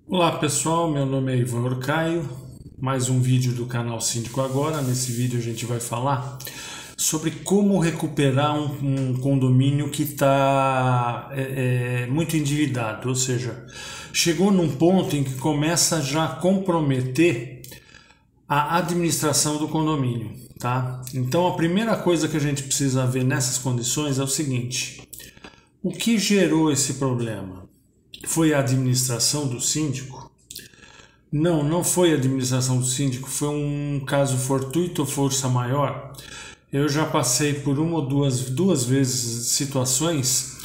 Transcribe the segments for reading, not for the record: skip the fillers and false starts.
Olá pessoal, meu nome é Ivan Orcaio, mais um vídeo do canal Síndico Agora. Nesse vídeo a gente vai falar sobre como recuperar um condomínio que está muito endividado, ou seja, chegou num ponto em que começa já a comprometer a administração do condomínio, tá? Então a primeira coisa que a gente precisa ver nessas condições é o seguinte: o que gerou esse problema? Foi a administração do síndico? Não, não foi a administração do síndico, foi um caso fortuito ou força maior. Eu já passei por uma ou duas vezes situações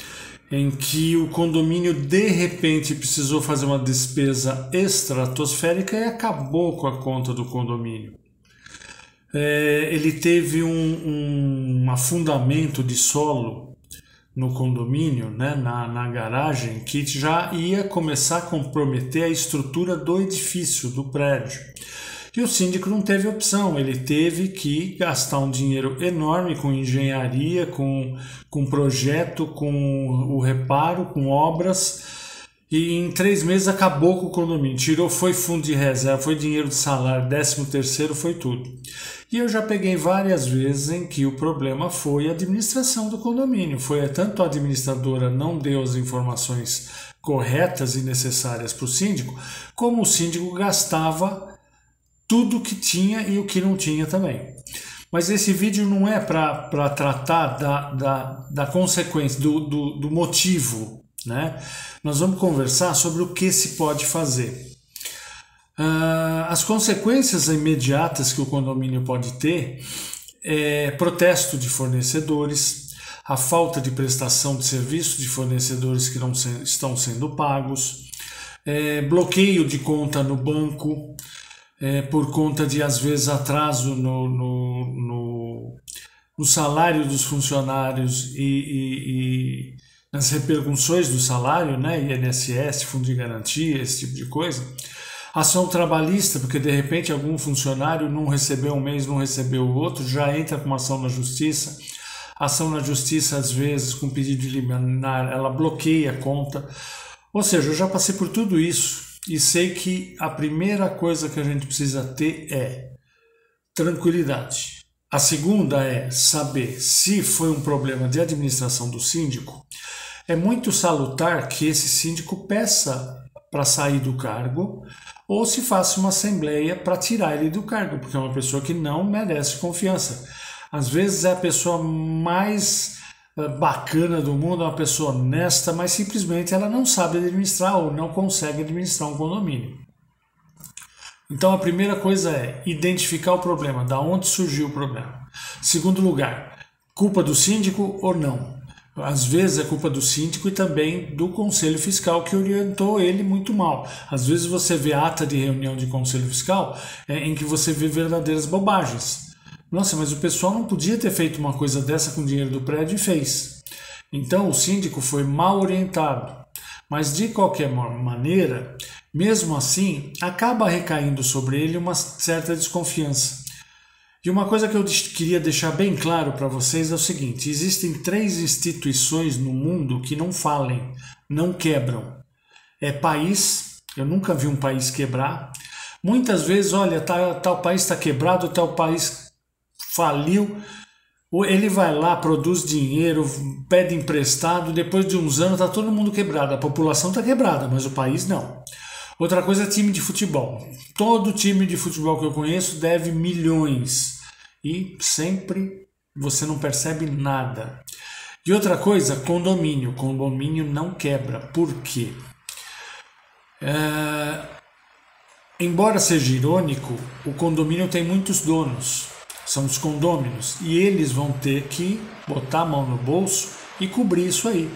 em que o condomínio de repente precisou fazer uma despesa estratosférica e acabou com a conta do condomínio. Ele teve um afundamento de solo no condomínio, né, na garagem, que já ia começar a comprometer a estrutura do edifício, do prédio. E o síndico não teve opção, ele teve que gastar um dinheiro enorme com engenharia, com projeto, com o reparo, com obras, e em 3 meses acabou com o condomínio. Tirou, foi fundo de reserva, foi dinheiro de salário, 13º, foi tudo. E eu já peguei várias vezes em que o problema foi a administração do condomínio. Foi tanto a administradora não deu as informações corretas e necessárias para o síndico, como o síndico gastava tudo que tinha e o que não tinha também. Mas esse vídeo não é para tratar da consequência, do motivo, né? Nós vamos conversar sobre o que se pode fazer. As consequências imediatas que o condomínio pode ter é protesto de fornecedores, a falta de prestação de serviço de fornecedores que não estão sendo pagos, bloqueio de conta no banco, por conta de, às vezes, atraso no salário dos funcionários e nas repercussões do salário, né? INSS, fundo de garantia, esse tipo de coisa. Ação trabalhista, porque de repente algum funcionário não recebeu um mês, não recebeu o outro, já entra com uma ação na justiça. Ação na justiça, às vezes, com pedido de liminar, ela bloqueia a conta. Ou seja, eu já passei por tudo isso e sei que a primeira coisa que a gente precisa ter é tranquilidade. A segunda é saber se foi um problema de administração do síndico. É muito salutar que esse síndico peça para sair do cargo ou se faça uma assembleia para tirar ele do cargo, porque é uma pessoa que não merece confiança. Às vezes é a pessoa mais bacana do mundo, é uma pessoa honesta, mas simplesmente ela não sabe administrar ou não consegue administrar um condomínio. Então a primeira coisa é identificar o problema, da onde surgiu o problema. Segundo lugar, culpa do síndico ou não? Às vezes é culpa do síndico e também do conselho fiscal que orientou ele muito mal. Às vezes você vê ata de reunião de conselho fiscal em que você vê verdadeiras bobagens. Nossa, mas o pessoal não podia ter feito uma coisa dessa com o dinheiro do prédio e fez. Então o síndico foi mal orientado. Mas de qualquer maneira, mesmo assim, acaba recaindo sobre ele uma certa desconfiança. E uma coisa que eu queria deixar bem claro para vocês é o seguinte: existem 3 instituições no mundo que não falem, não quebram. É país, eu nunca vi um país quebrar. Muitas vezes, olha, tal país está quebrado, tal país faliu. Ele vai lá, produz dinheiro, pede emprestado, depois de uns anos está todo mundo quebrado. A população está quebrada, mas o país não. Outra coisa é time de futebol. Todo time de futebol que eu conheço deve milhões e sempre você não percebe nada. E outra coisa, condomínio. Condomínio não quebra. Por quê? Embora seja irônico, o condomínio tem muitos donos. São os condôminos. E eles vão ter que botar a mão no bolso e cobrir isso aí.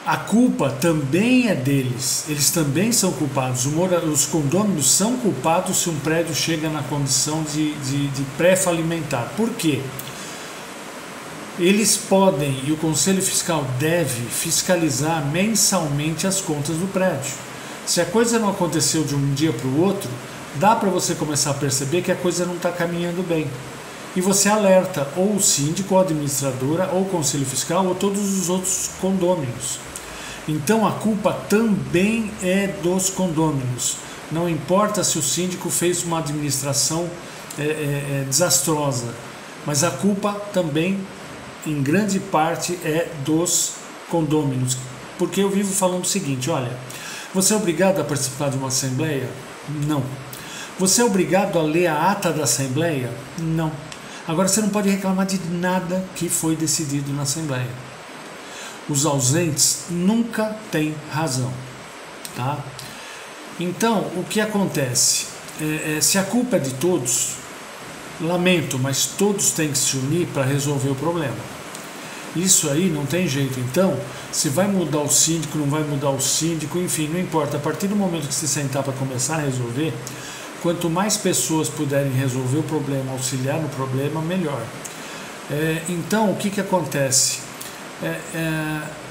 A culpa também é deles, eles também são culpados. Os condôminos são culpados se um prédio chega na condição de pré-falimentar. Por quê? Eles podem, e o Conselho Fiscal deve, fiscalizar mensalmente as contas do prédio. Se a coisa não aconteceu de um dia para o outro, dá para você começar a perceber que a coisa não está caminhando bem. E você alerta ou o síndico, ou a administradora, ou o Conselho Fiscal, ou todos os outros condôminos. Então a culpa também é dos condôminos. Não importa se o síndico fez uma administração desastrosa, mas a culpa também, em grande parte, é dos condôminos. Porque eu vivo falando o seguinte, olha, você é obrigado a participar de uma assembleia? Não. Você é obrigado a ler a ata da assembleia? Não. Agora você não pode reclamar de nada que foi decidido na assembleia. Os ausentes nunca têm razão, tá? Então, o que acontece? Se a culpa é de todos, lamento, mas todos têm que se unir para resolver o problema. Isso aí não tem jeito. Então, se vai mudar o síndico, não vai mudar o síndico, enfim, não importa. A partir do momento que se sentar para começar a resolver, quanto mais pessoas puderem resolver o problema, auxiliar no problema, melhor. Então, o que acontece?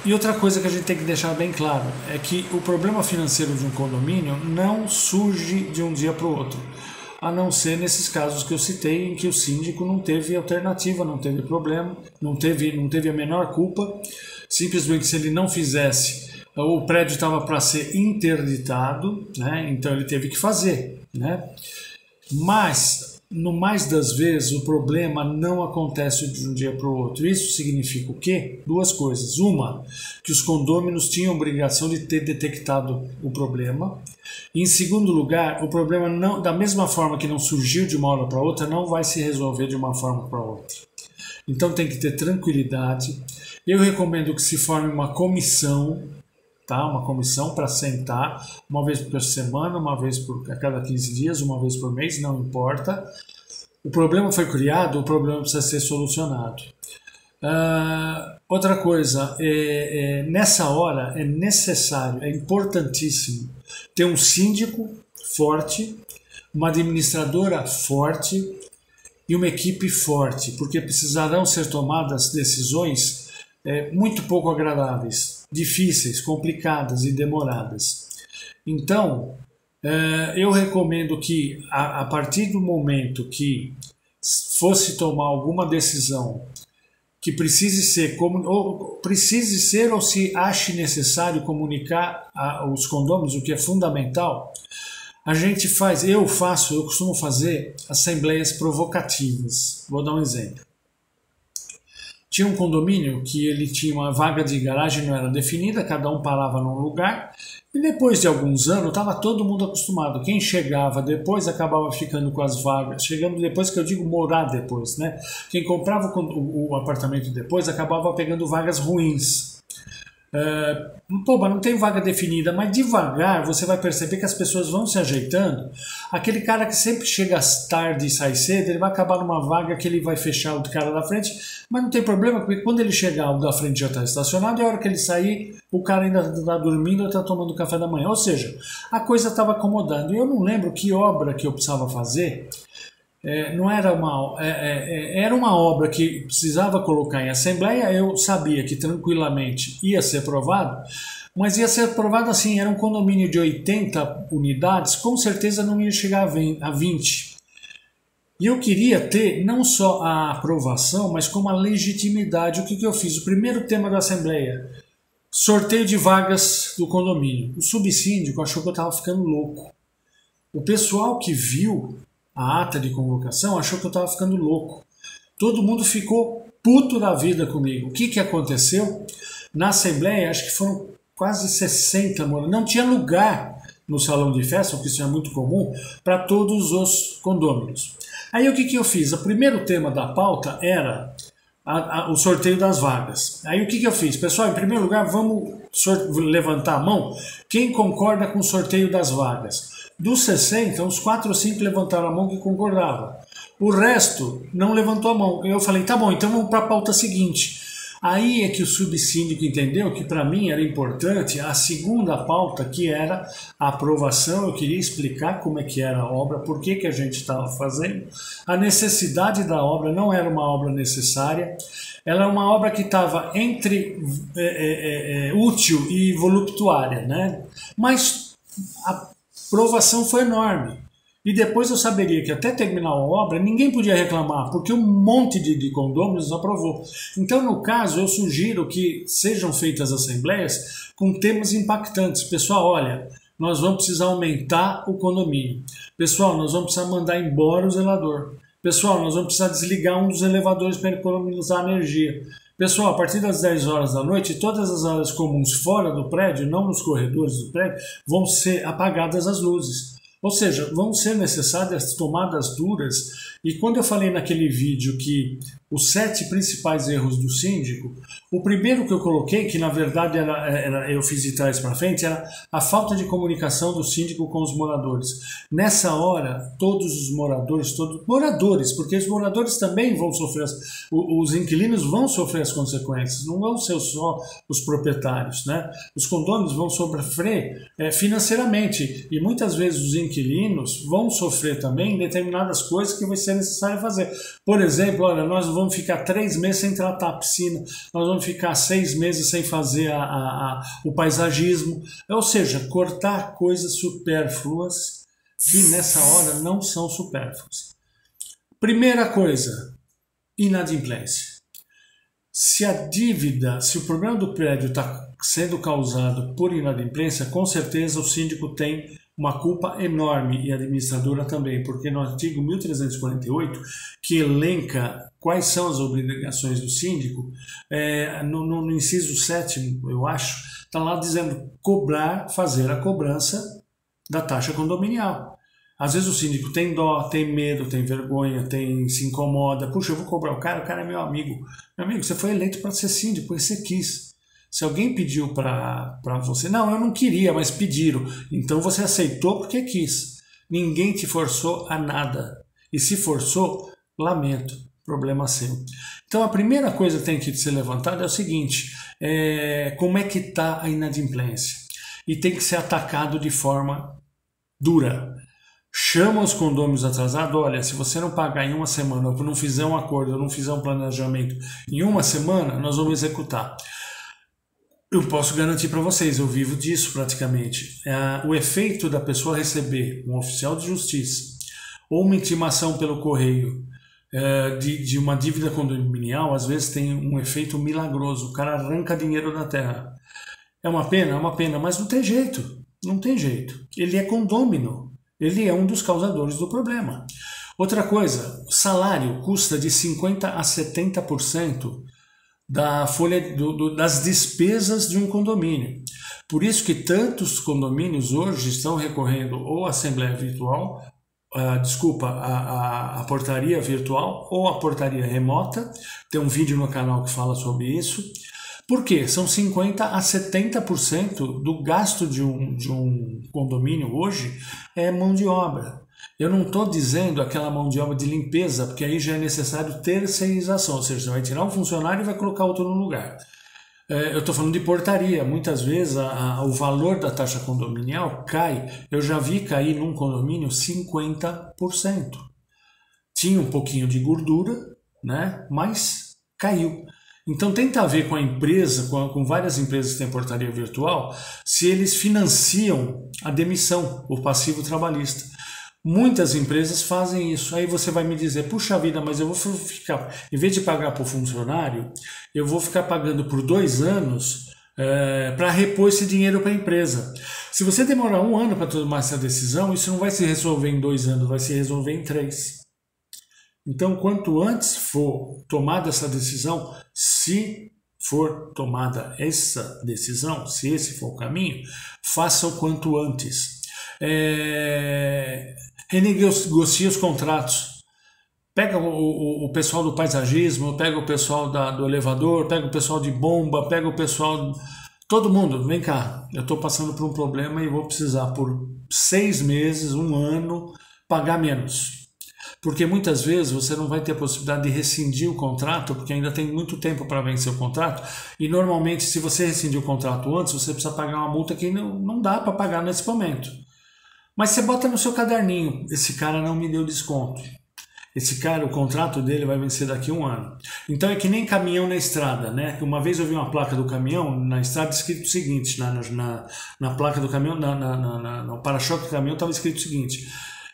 E outra coisa que a gente tem que deixar bem claro é que o problema financeiro de um condomínio não surge de um dia para o outro, a não ser nesses casos que eu citei, em que o síndico não teve alternativa, não teve problema, não teve a menor culpa. Simplesmente, se ele não fizesse, o prédio estava para ser interditado, né? Então ele teve que fazer, né? Mas, no mais das vezes, o problema não acontece de um dia para o outro. Isso significa o quê? Duas coisas. Uma, que os condôminos tinham obrigação de ter detectado o problema. E, em segundo lugar, o problema, não, da mesma forma que não surgiu de uma hora para outra, não vai se resolver de uma forma para outra. Então tem que ter tranquilidade. Eu recomendo que se forme uma comissão, tá? Uma comissão para sentar uma vez por semana, uma vez a cada 15 dias, uma vez por mês, não importa. O problema foi criado, o problema precisa ser solucionado. Outra coisa, nessa hora é necessário, é importantíssimo ter um síndico forte, uma administradora forte e uma equipe forte, porque precisarão ser tomadas decisões muito pouco agradáveis, difíceis, complicadas e demoradas. Então, eu recomendo que a partir do momento que fosse tomar alguma decisão que precise ser ou se ache necessário comunicar aos condôminos, o que é fundamental, eu costumo fazer assembleias provocativas. Vou dar um exemplo. Tinha um condomínio que ele tinha uma vaga de garagem, não era definida, cada um parava num lugar, e depois de alguns anos estava todo mundo acostumado. Quem chegava depois acabava ficando com as vagas, chegando depois, que eu digo morar depois, né? Quem comprava o apartamento depois acabava pegando vagas ruins. Mas não tem vaga definida, mas devagar você vai perceber que as pessoas vão se ajeitando. Aquele cara que sempre chega tarde e sai cedo, ele vai acabar numa vaga que ele vai fechar o cara da frente, mas não tem problema, porque quando ele chegar, o da frente já está estacionado, e a hora que ele sair, o cara ainda está dormindo ou está tomando café da manhã. Ou seja, a coisa estava acomodando. E eu não lembro que obra que eu precisava fazer. Era uma obra que precisava colocar em assembleia. Eu sabia que tranquilamente ia ser aprovado, mas ia ser aprovado assim, era um condomínio de 80 unidades, com certeza não ia chegar a 20. E eu queria ter não só a aprovação, mas como a legitimidade. O que eu fiz? O primeiro tema da assembleia: sorteio de vagas do condomínio. O subsíndico achou que eu estava ficando louco. O pessoal que viu a ata de convocação achou que eu estava ficando louco. Todo mundo ficou puto da vida comigo. O que aconteceu? Na assembleia, acho que foram quase 60 moradores. Não tinha lugar no salão de festa, porque isso é muito comum, para todos os condôminos. Aí o que eu fiz? O primeiro tema da pauta era o sorteio das vagas. Aí o que eu fiz? Pessoal, em primeiro lugar, vamos levantar a mão quem concorda com o sorteio das vagas. Dos 60, uns 4 ou 5 levantaram a mão que concordavam. O resto não levantou a mão. Eu falei, tá bom, então vamos para a pauta seguinte. Aí é que o subsíndico entendeu que para mim era importante a segunda pauta, que era a aprovação. Eu queria explicar como é que era a obra, por que a gente estava fazendo. A necessidade da obra não era uma obra necessária, ela é uma obra que estava entre útil e voluptuária, né? Mas a aprovação foi enorme. E depois eu saberia que até terminar a obra ninguém podia reclamar, porque um monte de condôminos aprovou. Então, no caso, eu sugiro que sejam feitas assembleias com temas impactantes. Pessoal, olha, nós vamos precisar aumentar o condomínio. Pessoal, nós vamos precisar mandar embora o zelador. Pessoal, nós vamos precisar desligar um dos elevadores para economizar energia. Pessoal, a partir das 10 horas da noite, todas as áreas comuns fora do prédio, não nos corredores do prédio, vão ser apagadas as luzes. Ou seja, vão ser necessárias tomadas duras. E quando eu falei naquele vídeo que os 7 principais erros do síndico, o primeiro que eu coloquei, que na verdade eu fiz de trás para frente, era a falta de comunicação do síndico com os moradores. Nessa hora, todos os moradores, porque os moradores também vão sofrer, os inquilinos vão sofrer as consequências, não vão ser só os proprietários, né? Os condôminos vão sofrer financeiramente e muitas vezes os inquilinos vão sofrer também determinadas coisas que vai ser necessário fazer. Por exemplo, olha, nós vamos ficar 3 meses sem tratar a piscina, nós vamos ficar 6 meses sem fazer o paisagismo, ou seja, cortar coisas supérfluas que nessa hora não são supérfluas. Primeira coisa, inadimplência. Se o problema do prédio está sendo causado por inadimplência, com certeza o síndico tem uma culpa enorme e a administradora também, porque no artigo 1348, que elenca quais são as obrigações do síndico, no inciso 7º, eu acho, está lá dizendo fazer a cobrança da taxa condominial. Às vezes o síndico tem dó, tem medo, tem vergonha, se incomoda. Puxa, eu vou cobrar o cara é meu amigo. Meu amigo, você foi eleito para ser síndico, porque você quis. Se alguém pediu para você, não, eu não queria, mas pediram. Então você aceitou porque quis. Ninguém te forçou a nada. E se forçou, lamento, problema seu. Então a primeira coisa que tem que ser levantada é o seguinte, como é que está a inadimplência? E tem que ser atacado de forma dura. Chama os condôminos atrasados, olha, se você não pagar em uma semana, ou não fizer um acordo, ou não fizer um planejamento em uma semana, nós vamos executar. Eu posso garantir para vocês, eu vivo disso praticamente. O efeito da pessoa receber um oficial de justiça ou uma intimação pelo correio de uma dívida condominial, às vezes tem um efeito milagroso. O cara arranca dinheiro da terra. É uma pena, mas não tem jeito. Não tem jeito. Ele é condômino. Ele é um dos causadores do problema. Outra coisa, o salário custa de 50% a 70% da folha das despesas de um condomínio. Por isso que tantos condomínios hoje estão recorrendo ou à assembleia virtual, a portaria virtual ou a portaria remota. Tem um vídeo no canal que fala sobre isso. Por quê? São 50% a 70% do gasto de um condomínio hoje é mão de obra. Eu não estou dizendo aquela mão de obra de limpeza, porque aí já é necessário terceirização, ou seja, você vai tirar um funcionário e vai colocar outro no lugar. Eu estou falando de portaria. Muitas vezes o valor da taxa condominial cai. Eu já vi cair num condomínio 50%. Tinha um pouquinho de gordura, né? Mas caiu. Então tenta ver com a empresa, com várias empresas que têm portaria virtual, se eles financiam a demissão, o passivo trabalhista. Muitas empresas fazem isso. Aí você vai me dizer, puxa vida, mas eu vou ficar, em vez de pagar para o funcionário, eu vou ficar pagando por 2 anos para repor esse dinheiro para a empresa. Se você demorar 1 ano para tomar essa decisão, isso não vai se resolver em 2 anos, vai se resolver em 3. Então, quanto antes for tomada essa decisão, se for tomada essa decisão, se esse for o caminho, faça o quanto antes. Renegocie os contratos. Pega o pessoal do paisagismo, pega o pessoal do elevador, pega o pessoal de bomba, pega o pessoal... Todo mundo, vem cá, eu estou passando por um problema e vou precisar por 6 meses, 1 ano, pagar menos. Porque muitas vezes você não vai ter a possibilidade de rescindir o contrato, porque ainda tem muito tempo para vencer o contrato, e normalmente se você rescindir o contrato antes, você precisa pagar uma multa que não dá para pagar nesse momento. Mas você bota no seu caderninho, esse cara não me deu desconto. Esse cara, o contrato dele vai vencer daqui a 1 ano. Então é que nem caminhão na estrada, né? Uma vez eu vi uma placa do caminhão na estrada escrito o seguinte, na placa do caminhão, no para-choque do caminhão estava escrito o seguinte: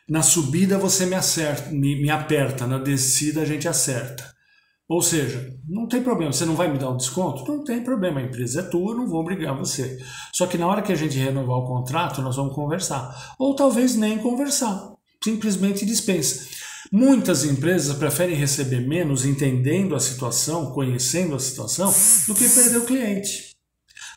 Na subida você me aperta, na descida a gente acerta. Ou seja, não tem problema, você não vai me dar um desconto? Não tem problema, a empresa é tua, eu não vou obrigar você. Só que na hora que a gente renovar o contrato, nós vamos conversar. Ou talvez nem conversar, simplesmente dispensa. Muitas empresas preferem receber menos entendendo a situação, conhecendo a situação, do que perder o cliente.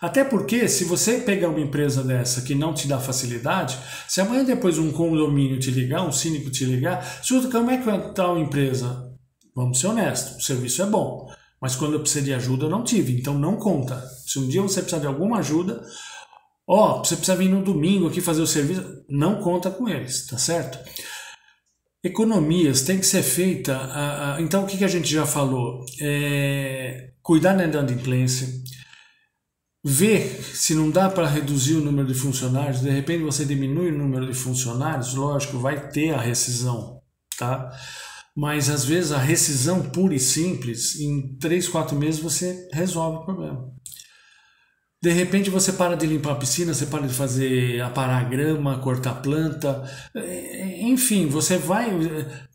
Até porque, se você pegar uma empresa dessa que não te dá facilidade, se amanhã depois um condomínio te ligar, um síndico te ligar, escuta, como é que vai tal empresa? Vamos ser honestos, o serviço é bom, mas quando eu precisei de ajuda eu não tive, então não conta. Se um dia você precisar de alguma ajuda, você precisa vir no domingo aqui fazer o serviço, não conta com eles, tá certo? Economias têm que ser feitas, então o que a gente já falou? Cuidar da inadimplência, ver se não dá para reduzir o número de funcionários, de repente você diminui o número de funcionários, lógico, vai ter a rescisão, tá? Mas às vezes a rescisão pura e simples, em 3, 4 meses você resolve o problema. De repente você para de limpar a piscina, você para de aparar a grama, cortar planta, enfim, você vai,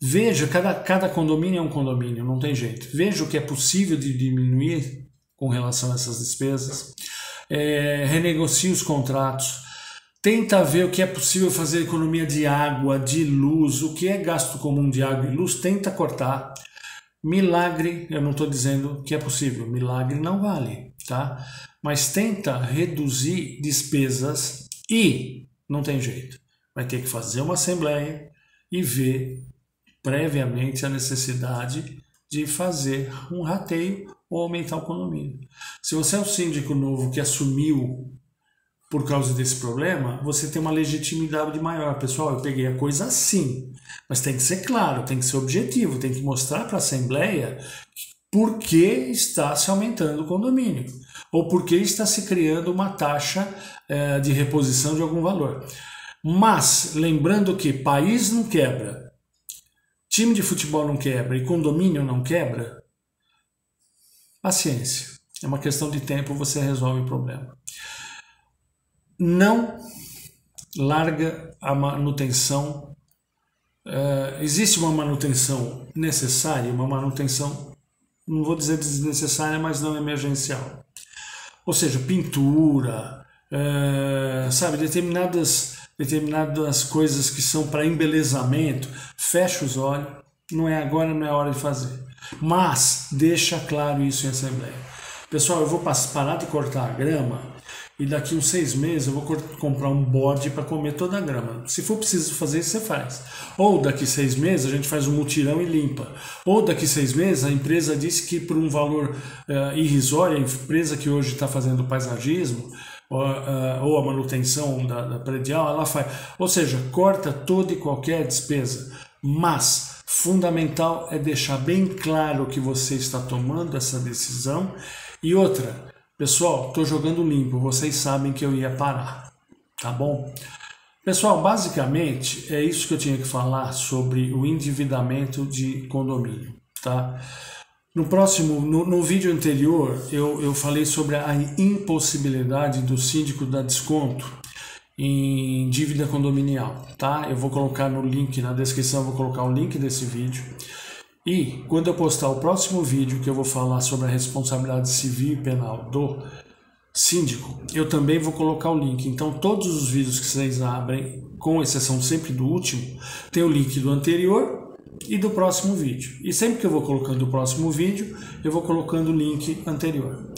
veja, cada condomínio é um condomínio, não tem jeito. Veja o que é possível de diminuir com relação a essas despesas, renegocie os contratos, tenta ver o que é possível fazer economia de água, de luz, o que é gasto comum de água e luz, tenta cortar. Milagre, eu não estou dizendo que é possível, milagre não vale, tá? Mas tenta reduzir despesas e não tem jeito. Vai ter que fazer uma assembleia e ver previamente a necessidade de fazer um rateio ou aumentar o condomínio. Se você é um síndico novo que assumiu por causa desse problema, você tem uma legitimidade maior. Pessoal, eu peguei a coisa assim, mas tem que ser claro, tem que ser objetivo, tem que mostrar para a Assembleia por que está se aumentando o condomínio, ou por que está se criando uma taxa de reposição de algum valor. Mas, lembrando que país não quebra, time de futebol não quebra e condomínio não quebra, paciência. É uma questão de tempo, você resolve o problema. Não larga a manutenção. Existe uma manutenção necessária, uma manutenção, não vou dizer desnecessária, mas não emergencial. Ou seja, pintura, sabe, determinadas coisas que são para embelezamento, fecha os olhos, não é agora, não é hora de fazer. Mas deixa claro isso em assembleia. Pessoal, eu vou parar de cortar a grama e daqui uns 6 meses eu vou comprar um bode para comer toda a grama. Se for preciso fazer isso, você faz. Ou daqui 6 meses a gente faz um mutirão e limpa. Ou daqui 6 meses a empresa disse que por um valor irrisório, a empresa que hoje está fazendo paisagismo ou a manutenção da predial, ela faz. Ou seja, corta toda e qualquer despesa. Mas fundamental é deixar bem claro que você está tomando essa decisão. E outra, pessoal, estou jogando limpo, vocês sabem que eu ia parar, tá bom? Pessoal, basicamente é isso que eu tinha que falar sobre o endividamento de condomínio, tá? No vídeo anterior eu falei sobre a impossibilidade do síndico dar desconto em dívida condominial, tá? Eu vou colocar no link, na descrição, eu vou colocar o link desse vídeo. E quando eu postar o próximo vídeo que eu vou falar sobre a responsabilidade civil e penal do síndico, eu também vou colocar o link. Então todos os vídeos que vocês abrem, com exceção sempre do último, tem o link do anterior e do próximo vídeo. E sempre que eu vou colocando o próximo vídeo, eu vou colocando o link anterior.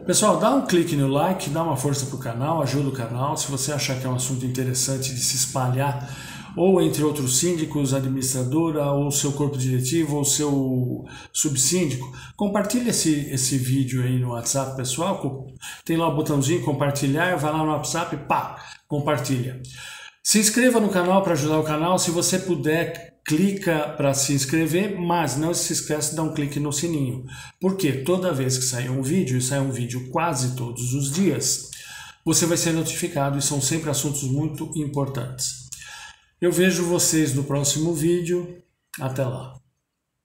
Pessoal, dá um clique no like, dá uma força para o canal, ajuda o canal. Se você achar que é um assunto interessante de se espalhar, ou entre outros síndicos, administradora, ou seu corpo diretivo, ou seu subsíndico, compartilha esse vídeo aí no WhatsApp, pessoal. Tem lá o botãozinho compartilhar, vai lá no WhatsApp, pá, compartilha. Se inscreva no canal para ajudar o canal. Se você puder, clica para se inscrever, mas não se esqueça de dar um clique no sininho. Porque toda vez que sair um vídeo, e sai um vídeo quase todos os dias, você vai ser notificado e são sempre assuntos muito importantes. Eu vejo vocês no próximo vídeo. Até lá.